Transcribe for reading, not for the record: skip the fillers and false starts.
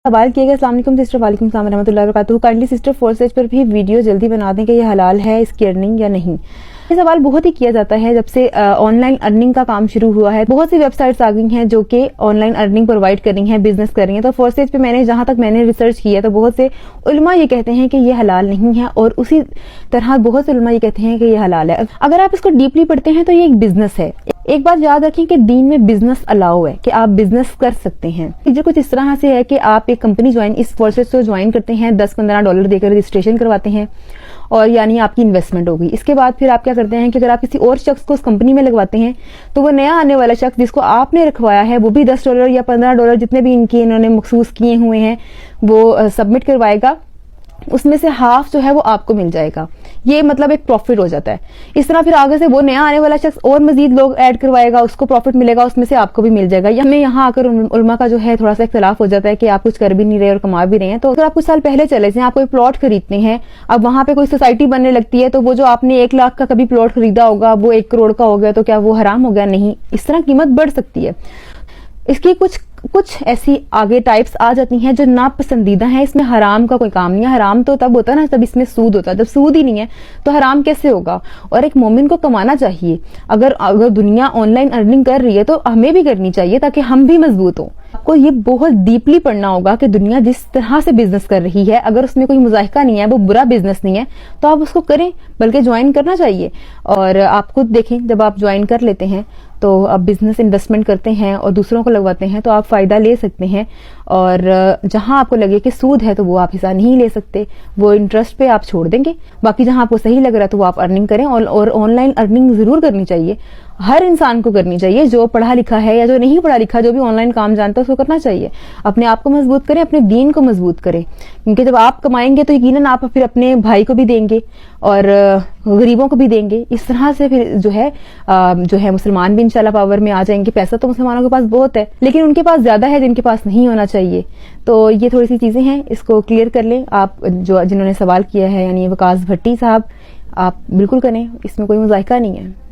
सवाल किया गया, अस्सलाम वालेकुम सिस्टर। वालेकुम सलाम रहमतुल्लाहि व बरकातहू। काइंडली सिस्टर फॉरसेज पर भी वीडियो जल्दी बना दें कि ये हलाल है इसकी अर्निंग या नहीं। ये सवाल बहुत ही किया जाता है जब से ऑनलाइन अर्निंग का काम शुरू हुआ है। बहुत सी वेबसाइट्स आ गई हैं जो कि ऑनलाइन अर्निंग प्रोवाइड कर रही हैं, बिजनेस कर रही हैं। तो फॉरसेज पे जहां तक मैंने रिसर्च किया तो बहुत से उलमा ये कहते हैं कि ये हलाल नहीं है, और उसी तरह बहुत से उलमा ये कहते हैं कि ये हलाल है। अगर आप इसको डीपली पढ़ते हैं तो ये एक बिजनेस है। एक बात याद रखें कि दीन में बिजनेस अलाउ है, कि आप बिजनेस कर सकते हैं। जो कुछ इस तरह से है कि आप एक कंपनी इस फॉरसेज को ज्वाइन करते हैं, $10-15 देकर रजिस्ट्रेशन करवाते हैं, और यानी आपकी इन्वेस्टमेंट होगी। इसके बाद फिर आप क्या करते हैं कि अगर आप किसी और शख्स को उस कंपनी में लगवाते हैं तो वो नया आने वाला शख्स जिसको आपने रखवाया है वो भी $10 या $15 जितने भी इन्होंने मखसूस किए हुए हैं वो सबमिट करवाएगा। उसमें से हाफ जो है वो आपको मिल जाएगा। ये मतलब एक प्रॉफिट हो जाता है। इस तरह फिर आगे से वो नया आने वाला शख्स और मजीद लोग ऐड करवाएगा, उसको प्रॉफिट मिलेगा, उसमें से आपको भी मिल जाएगा। हमें यहाँ आकर उलमा का जो है थोड़ा सा इख्तलाफ हो जाता है कि आप कुछ कर भी नहीं रहे और कमा भी रहे हैं। तो अगर आप कुछ साल पहले चले जाएं, आप कोई प्लॉट खरीदते हैं, अब वहां पे कोई सोसाइटी बनने लगती है, तो वो जो आपने 1 लाख का कभी प्लॉट खरीदा होगा वो 1 करोड़ का हो गया, तो क्या वो हराम हो गया? नहीं, इस तरह कीमत बढ़ सकती है। इसकी कुछ ऐसी आगे टाइप्स आ जाती हैं जो नापसंदीदा हैं। इसमें हराम का कोई काम नहीं है। हराम तो तब होता है ना जब इसमें सूद होता है। जब सूद ही नहीं है तो हराम कैसे होगा? और एक मोमिन को कमाना चाहिए। अगर दुनिया ऑनलाइन अर्निंग कर रही है तो हमें भी करनी चाहिए ताकि हम भी मजबूत हों। आपको ये बहुत डीपली पढ़ना होगा कि दुनिया जिस तरह से बिजनेस कर रही है, अगर उसमें कोई मुजाहिका नहीं है, वो बुरा बिजनेस नहीं है, तो आप उसको करें, बल्कि ज्वाइन करना चाहिए। और आप खुद देखें, जब आप ज्वाइन कर लेते हैं तो आप बिजनेस इन्वेस्टमेंट करते हैं और दूसरों को लगवाते हैं तो आप फायदा ले सकते हैं। और जहां आपको लगे कि सूद है तो वो आप हिस्सा नहीं ले सकते, वो इंटरेस्ट पे आप छोड़ देंगे। बाकी जहां आपको सही लग रहा है तो वो आप अर्निंग करें। और ऑनलाइन अर्निंग जरूर करनी चाहिए, हर इंसान को करनी चाहिए। जो पढ़ा लिखा है या जो नहीं पढ़ा लिखा, जो भी ऑनलाइन काम जानता है उसको करना चाहिए। अपने आप को मजबूत करें, अपने दीन को मजबूत करें, क्योंकि जब आप कमाएंगे तो यकीनन आप फिर अपने भाई को भी देंगे और गरीबों को भी देंगे। इस तरह से फिर जो है मुसलमान भी इंशाल्लाह पावर में आ जाएंगे। पैसा तो मुसलमानों के पास बहुत है, लेकिन उनके पास ज्यादा है जिनके पास नहीं होना चाहिए। तो ये थोड़ी सी चीजें हैं, इसको क्लियर कर लें आप। जिन्होंने सवाल किया है यानी वकास भट्टी साहब, आप बिल्कुल करें, इसमें कोई मुजाहिका नहीं है।